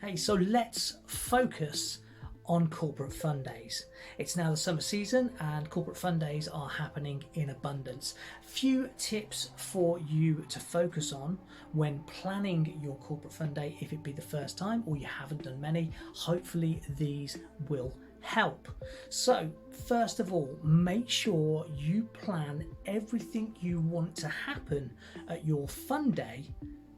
Hey, so let's focus on corporate fun days. It's now the summer season and corporate fun days are happening in abundance. Few tips for you to focus on when planning your corporate fun day, if it be the first time or you haven't done many. Hopefully these will help. So first of all, make sure you plan everything you want to happen at your fun day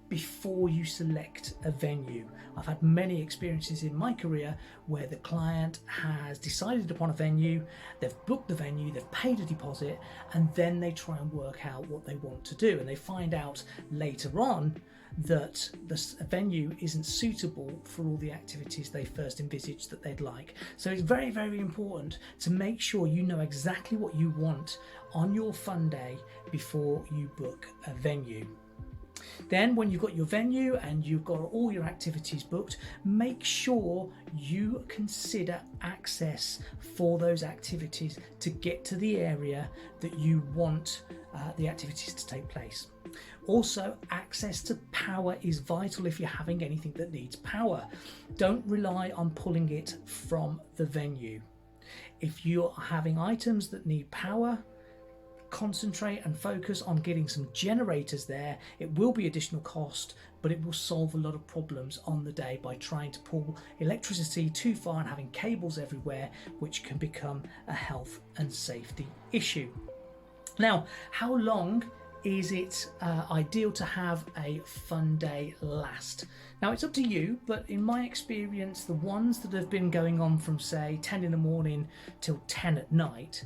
before you select a venue. I've had many experiences in my career where the client has decided upon a venue, they've booked the venue, they've paid a deposit, and then they try and work out what they want to do. And they find out later on that the venue isn't suitable for all the activities they first envisaged that they'd like. So it's very, very important to make sure you know exactly what you want on your fun day before you book a venue. Then when you've got your venue and you've got all your activities booked, make sure you consider access for those activities to get to the area that you want the activities to take place. Also, access to power is vital if you're having anything that needs power. Don't rely on pulling it from the venue. If you're having items that need power, concentrate and focus on getting some generators there. It will be additional cost, but it will solve a lot of problems on the day by trying to pull electricity too far and having cables everywhere, which can become a health and safety issue. Now, how long is it ideal to have a fun day last? Now, it's up to you, but in my experience, the ones that have been going on from say 10 in the morning till 10 at night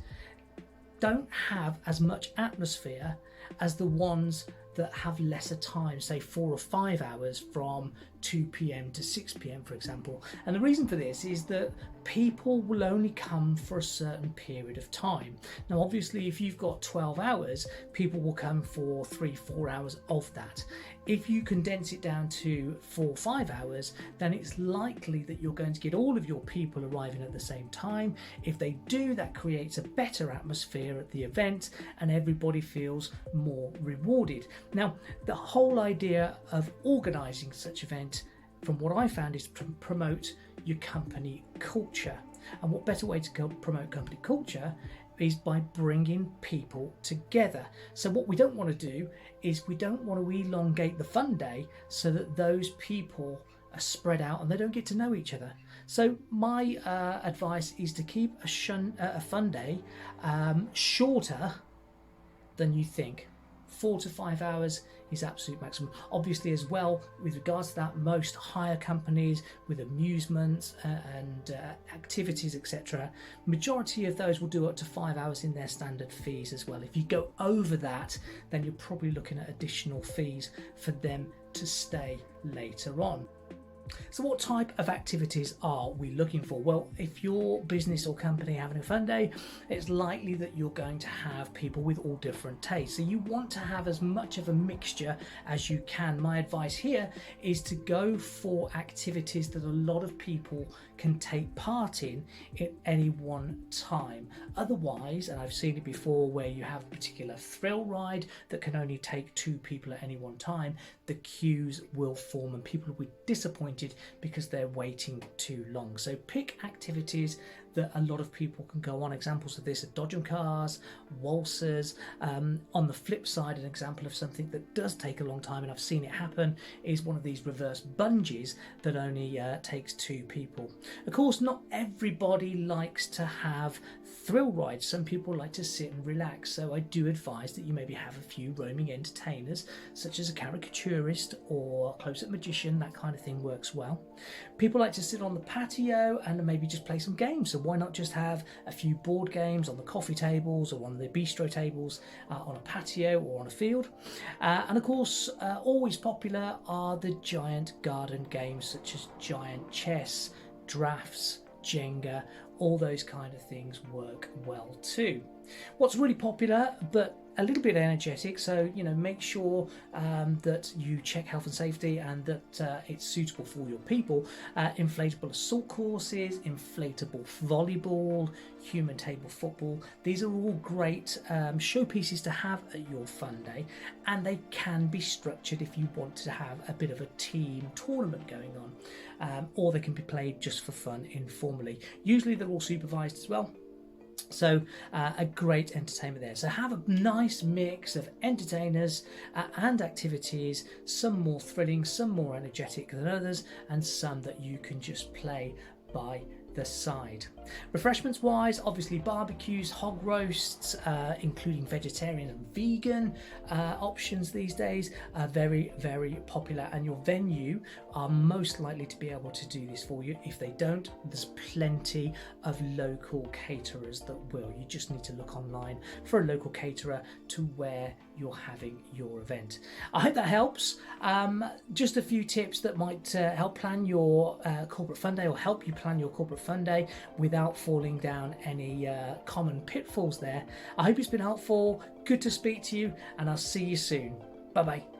don't have as much atmosphere as the ones that have lesser time, say 4 or 5 hours from 2 p.m. to 6 p.m. for example. And the reason for this is that people will only come for a certain period of time. Now obviously if you've got 12 hours, people will come for 3-4 hours of that. If you condense it down to 4 or 5 hours, then it's likely that you're going to get all of your people arriving at the same time. If they do, that creates a better atmosphere at the event and everybody feels more rewarded. Now, the whole idea of organising such event, from what I found, is to promote your company culture. And what better way to promote company culture is by bringing people together. So what we don't want to do is we don't want to elongate the fun day so that those people are spread out and they don't get to know each other. So my advice is to keep a fun day shorter than you think. 4 to 5 hours is absolute maximum. Obviously as well, with regards to that, most hire companies with amusements and activities, etc., majority of those will do up to 5 hours in their standard fees as well. If you go over that, then you're probably looking at additional fees for them to stay later on. So what type of activities are we looking for? Well, if your business or company are having a fun day, it's likely that you're going to have people with all different tastes. So you want to have as much of a mixture as you can. My advice here is to go for activities that a lot of people can take part in at any one time. Otherwise, and I've seen it before where you have a particular thrill ride that can only take 2 people at any one time, the queues will form and people will be disappointed because they're waiting too long. So pick activities that a lot of people can go on. Examples of this are dodgem cars, waltzers. On the flip side, an example of something that does take a long time, and I've seen it happen, is one of these reverse bungees that only takes 2 people. Of course, not everybody likes to have thrill rides. Some people like to sit and relax, so I do advise that you maybe have a few roaming entertainers, such as a caricaturist or a close-up magician. That kind of thing works well. People like to sit on the patio and maybe just play some games, so why not just have a few board games on the coffee tables or on the bistro tables on a patio or on a field. And of course, always popular are the giant garden games such as giant chess, drafts, Jenga. All those kind of things work well too. What's really popular but a little bit energetic, so make sure that you check health and safety and that it's suitable for your people. Inflatable assault courses, inflatable volleyball, human table football. These are all great showpieces to have at your fun day, and they can be structured if you want to have a bit of a team tournament going on. or they can be played just for fun informally. Usually they're all supervised as well. So a great entertainment there. So have a nice mix of entertainers and activities, some more thrilling, some more energetic than others, and some that you can just play by the side. Refreshments wise, obviously barbecues, hog roasts, including vegetarian and vegan options these days are very, very popular, and your venue are most likely to be able to do this for you. If they don't, there's plenty of local caterers that will. You just need to look online for a local caterer to where you're having your event. I hope that helps. Just a few tips that might help plan your corporate fun day, or help you plan your corporate fun day without falling down any common pitfalls there. I hope it's been helpful. Good to speak to you, and I'll see you soon. Bye bye.